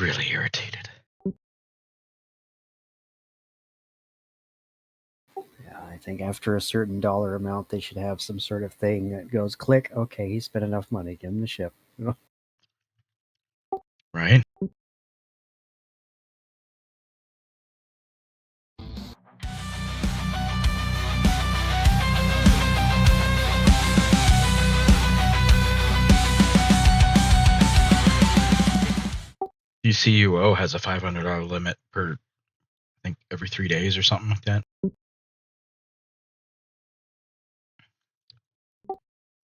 really irritated. Yeah, I think after a certain dollar amount, they should have some sort of thing that goes click. Okay, he spent enough money. Give him the ship. Right? DCUO has a $500 limit per, I think, every 3 days or something like that.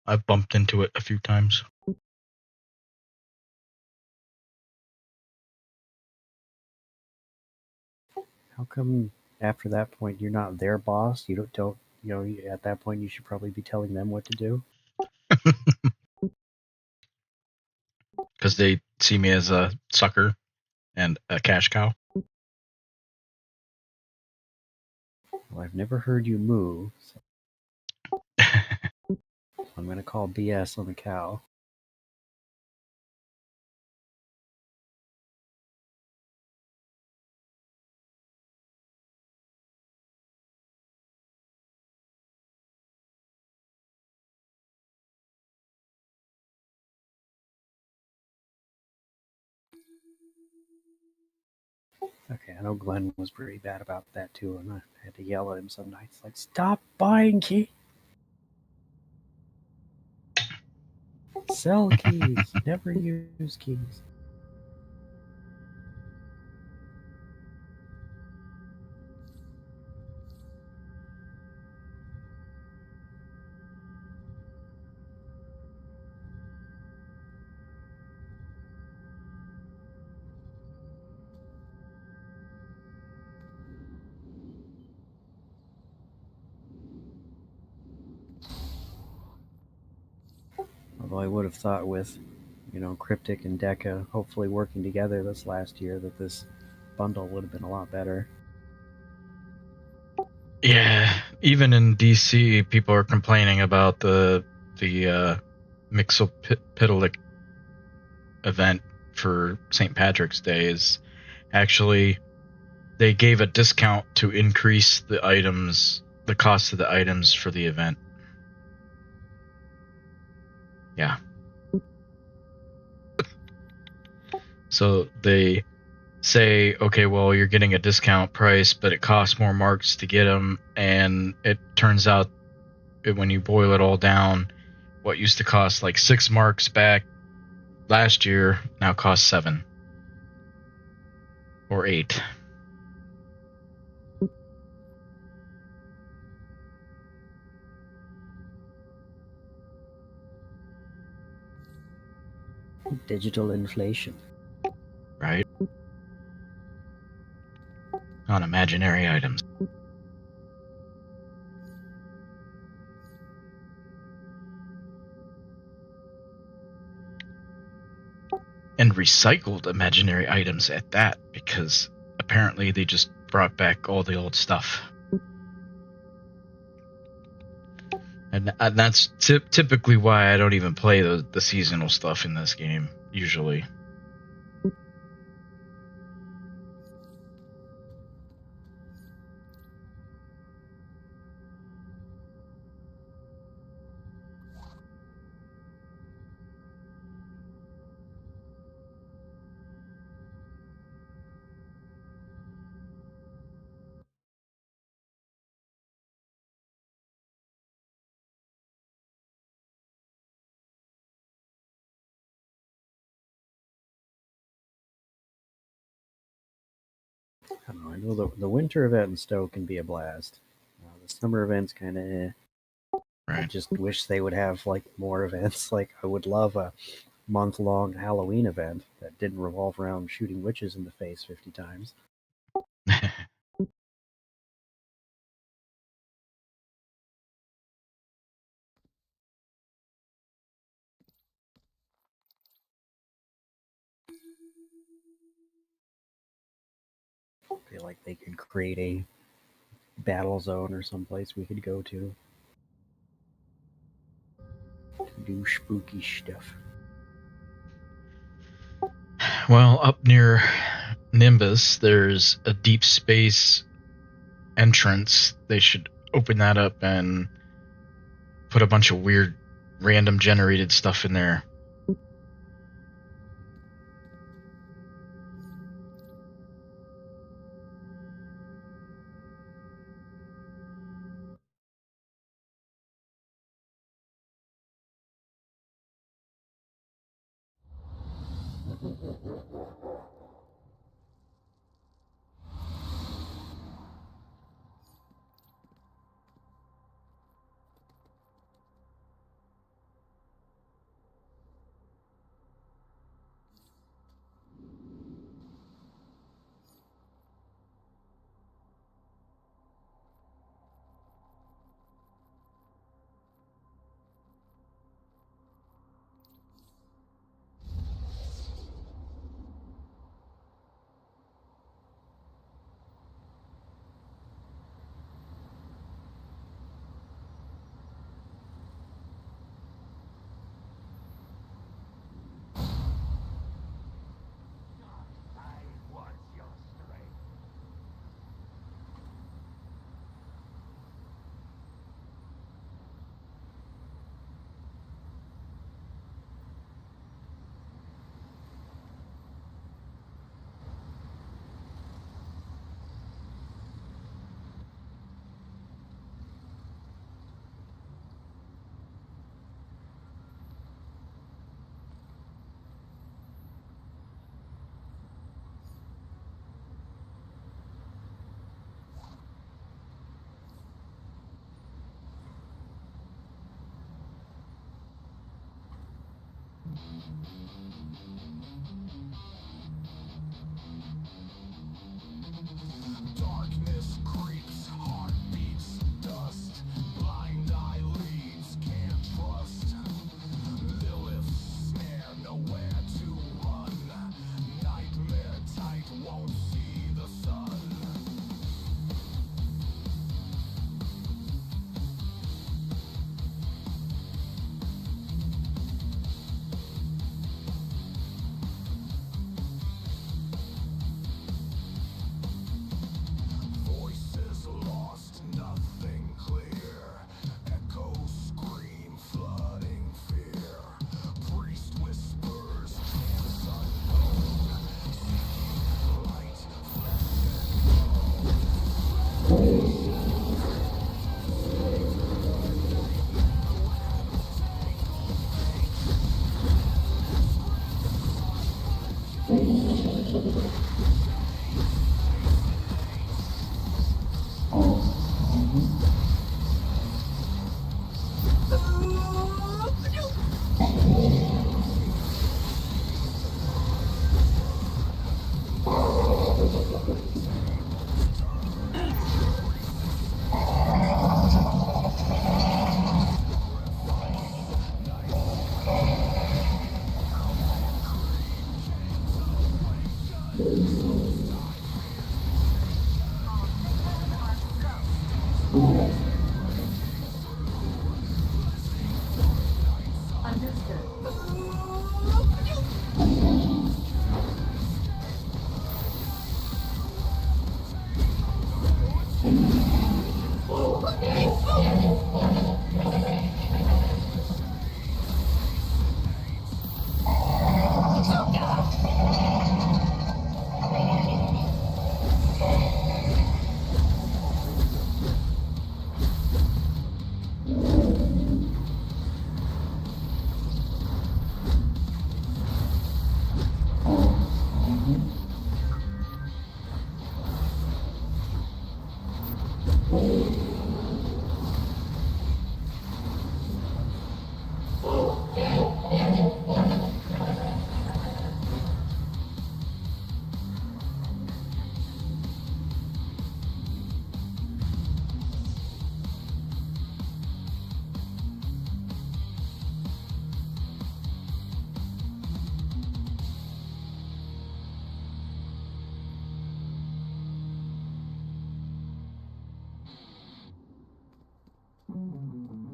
I've bumped into it a few times. How come after that point you're not their boss? You don't at that point you should probably be telling them what to do. Because they see me as a sucker and a cash cow. Well, I've never heard you moo, so I'm going to call BS on the cow. Okay, I know Glenn was pretty bad about that too, and I had to yell at him some nights, like, stop buying keys! Sell keys! Never use keys. Although I would have thought with, Cryptic and Deca hopefully working together this last year that this bundle would have been a lot better. Yeah, even in DC, people are complaining about the Mixopitalik event for St. Patrick's Day. Is actually they gave a discount to increase the cost of the items for the event. Yeah. So they say, okay, well, you're getting a discount price, but it costs more marks to get them, and it turns out when you boil it all down, what used to cost like 6 marks back last year now costs 7 or 8. Digital inflation. Right? On imaginary items. And recycled imaginary items at that, because apparently they just brought back all the old stuff. And that's typically why I don't even play the seasonal stuff in this game, usually. I know the winter event in Stowe can be a blast. The summer event's kind of Right. I just wish they would have like more events. Like I would love a month-long Halloween event that didn't revolve around shooting witches in the face 50 times. I feel like they could create a battle zone or someplace we could go to do spooky stuff. Well, up near Nimbus, there's a deep space entrance. They should open that up and put a bunch of weird, random generated stuff in there. Darkness creeps, heartbeats, dust, blind eyelids, can't trust. Lilith's snare, nowhere to run. Nightmare tight, won't see the sun. Voices lost, nothing clear. Echoes scream, flooding fear. Priest whispers, chants unknown. Seeking light, flesh and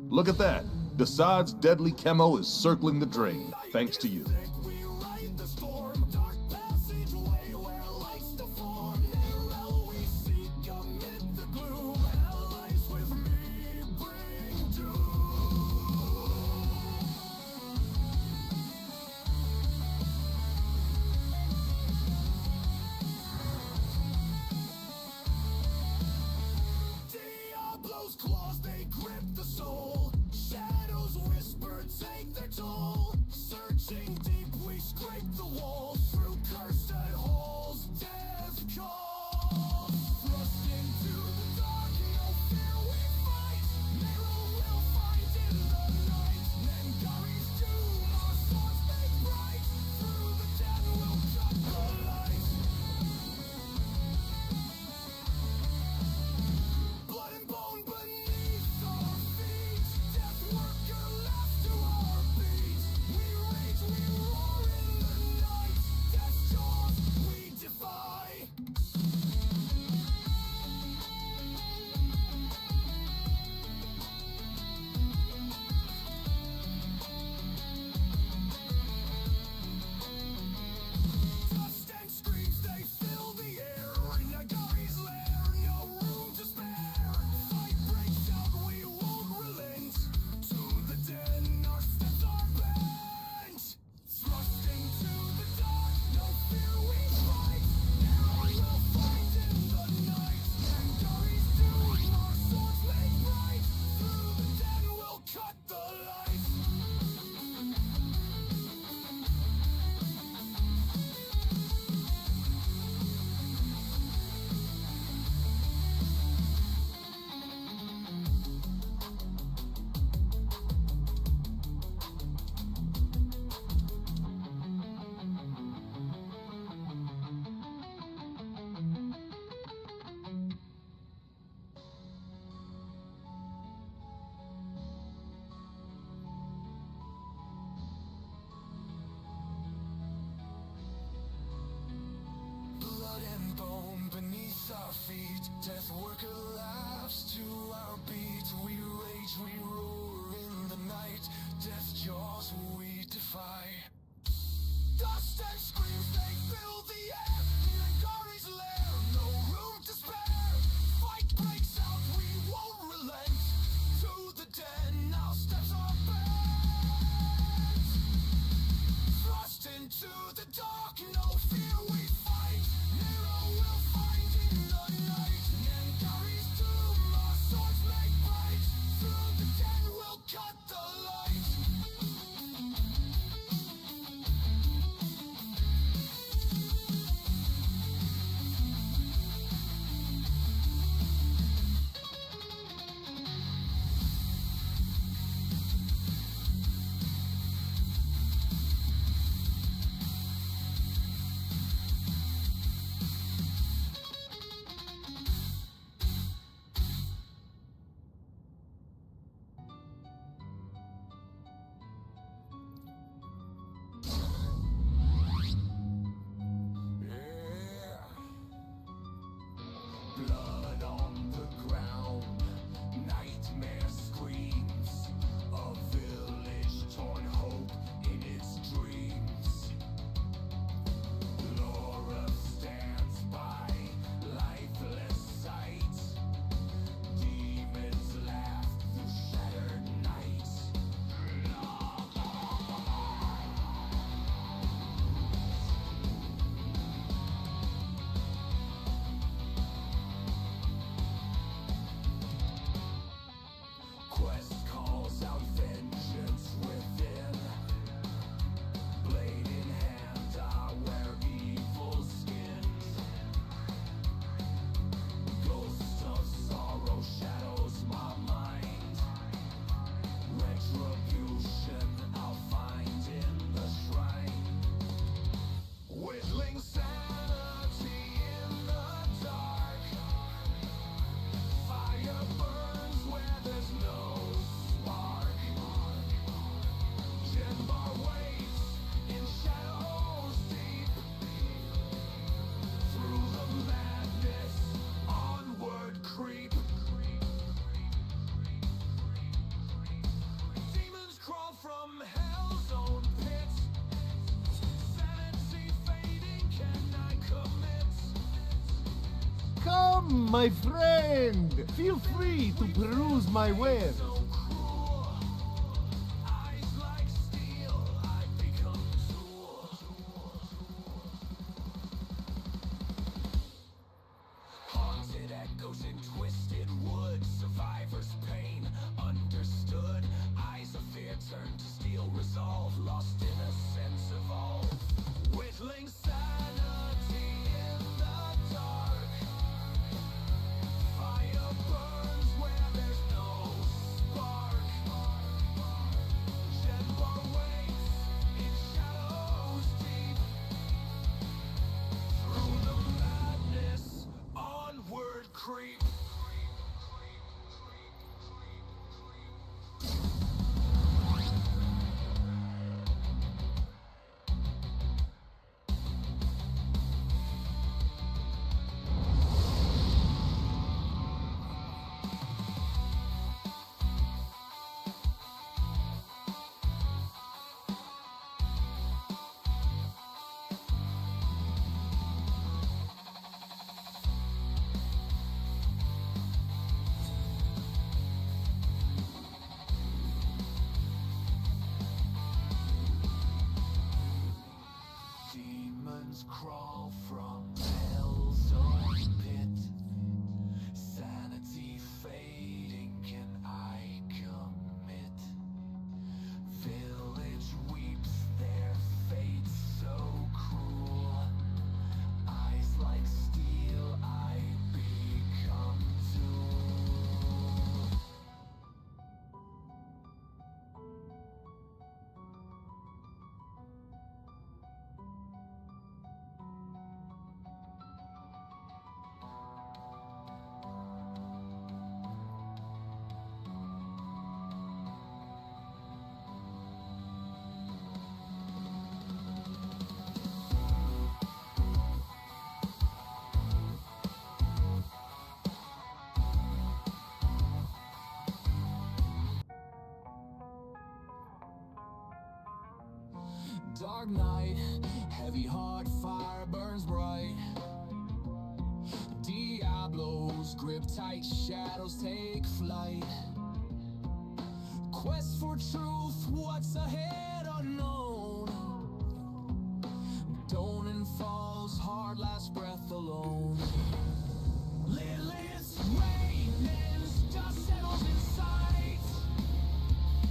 Look at that. Desaad's deadly chemo is circling the drain, thanks to you. we ride the storm, dark feet. Death worker laughs to our beat. We rage, we roar in the night. Death jaws we defy. Dust and screams, they fill the air. In Angari's lair, no room to spare. Fight breaks out, we won't relent. To the den, our steps are bent. Thrust into the dark, no fear we fight. Nero will find in the night. Angari's doom, our swords make bright. Through the den, we'll cut the light. Blood on the ground, nightmare screams. A village torn, hope in its dreams. Laura stands by, lifeless sight. Demons laugh through shattered nights. Quest calls out vengeance within. Blade in hand, I wear evil skin. Ghost of sorrow shadows my mind. Retribution I'll find in the shrine. Whittling sanity in the dark. Fire burns where there's no spark. Genbar waits in shadows deep. Through the madness, onward creep. Demons crawl from hell's own pit. Sanity fading, can I commit? Come, my friend! Feel free to peruse my wares. So cruel, eyes like steel, I become tool. Haunted echoes in twisted wood, survivor's pain understood. Eyes of fear turn to steel resolve, lost in a sense of all. Whittling sanity in the dark. Fire burns where there's no spark. Genbar waits in shadows deep. Through the madness, onward creep. Demons crawl from hell's own pit. Sanity fading, can I commit? Village weeps their fate so cruel. Eyes like steel, I become tool. dark night, heavy heart fire burns bright. Diablos grip tight, shadows take flight. Quest for truth, what's ahead unknown. Dawn and falls, hard last breath alone. Lilith's reigns, dust settles in sight.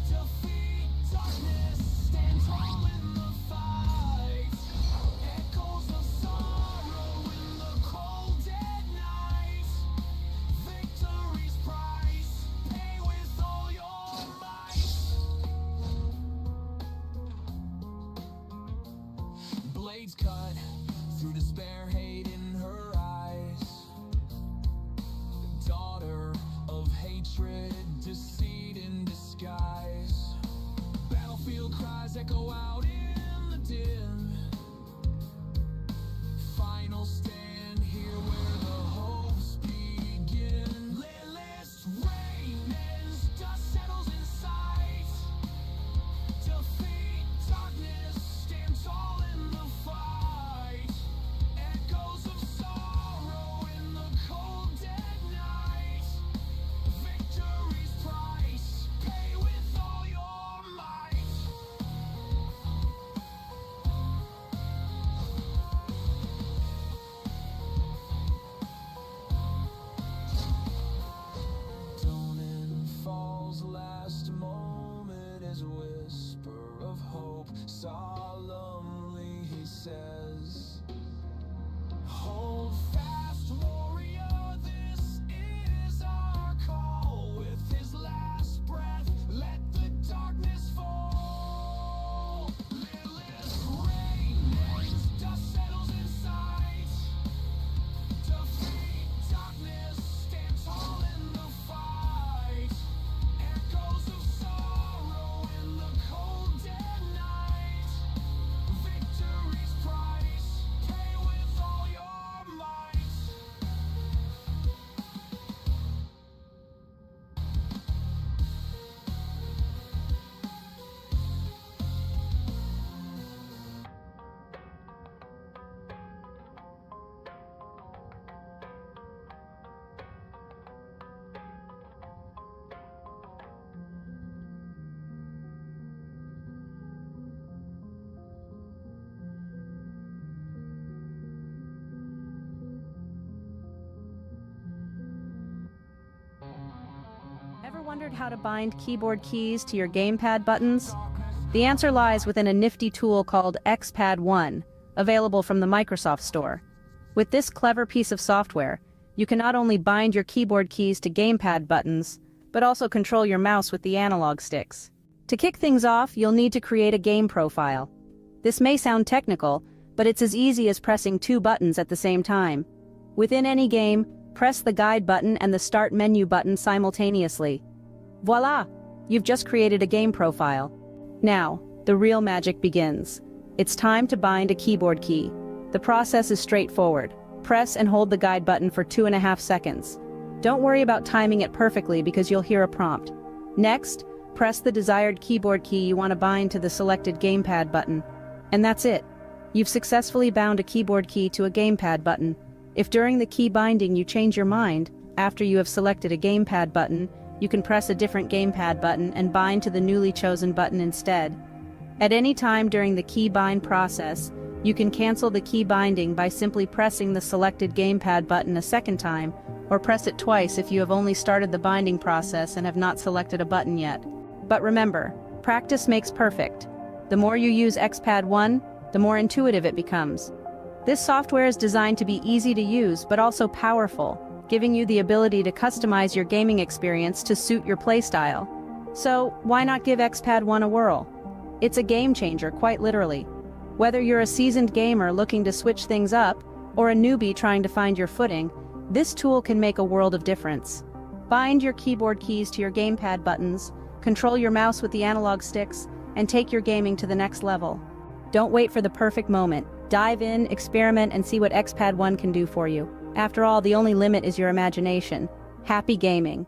Defeat darkness, stand tall in the fight. Echoes of sorrow in the cold dead night. Victory's price, pay with all your might. Blades cut through despair, hate in her eyes. Daughter of hatred, deceit in disguise. Battlefield cries echo out in the dim. Final stand here where the hopes begin. Lilith's reign ends, dust settles in sight. Defeat darkness, stand tall in the fight. Echoes of sorrow in the cold dead night. Victory's price, pay with all your might. Dawn and fall's last moment is a whisper of hope. Solemnly he says, hold fast, warrior, this is our call. With his last breath, let the darkness fall. Lilith's reign ends, dust settles in sight. Defeat darkness, stand tall in the fight. Echoes of sorrow in the cold dead night. Victory's price, pay with all your might. Ever wondered how to bind keyboard keys to your gamepad buttons? The answer lies within a nifty tool called XPad One, available from the Microsoft Store. With this clever piece of software, you can not only bind your keyboard keys to gamepad buttons, but also control your mouse with the analog sticks. To kick things off, you'll need to create a game profile. This may sound technical, but it's as easy as pressing two buttons at the same time. Within any game, press the guide button and the start menu button simultaneously. Voila! You've just created a game profile. Now, the real magic begins. It's time to bind a keyboard key. The process is straightforward. Press and hold the guide button for 2.5 seconds. Don't worry about timing it perfectly because you'll hear a prompt. Next, press the desired keyboard key you want to bind to the selected gamepad button. And that's it. You've successfully bound a keyboard key to a gamepad button. If during the key binding you change your mind, after you have selected a gamepad button, you can press a different gamepad button and bind to the newly chosen button instead. At any time during the key bind process, you can cancel the key binding by simply pressing the selected gamepad button a second time, or press it twice if you have only started the binding process and have not selected a button yet. But remember, practice makes perfect. The more you use XPad One, the more intuitive it becomes. This software is designed to be easy to use but also powerful, giving you the ability to customize your gaming experience to suit your playstyle. So, why not give XPad One a whirl? It's a game changer, quite literally. Whether you're a seasoned gamer looking to switch things up, or a newbie trying to find your footing, this tool can make a world of difference. Bind your keyboard keys to your gamepad buttons, control your mouse with the analog sticks, and take your gaming to the next level. Don't wait for the perfect moment. Dive in, experiment, and see what XPad One can do for you. After all, the only limit is your imagination. Happy gaming!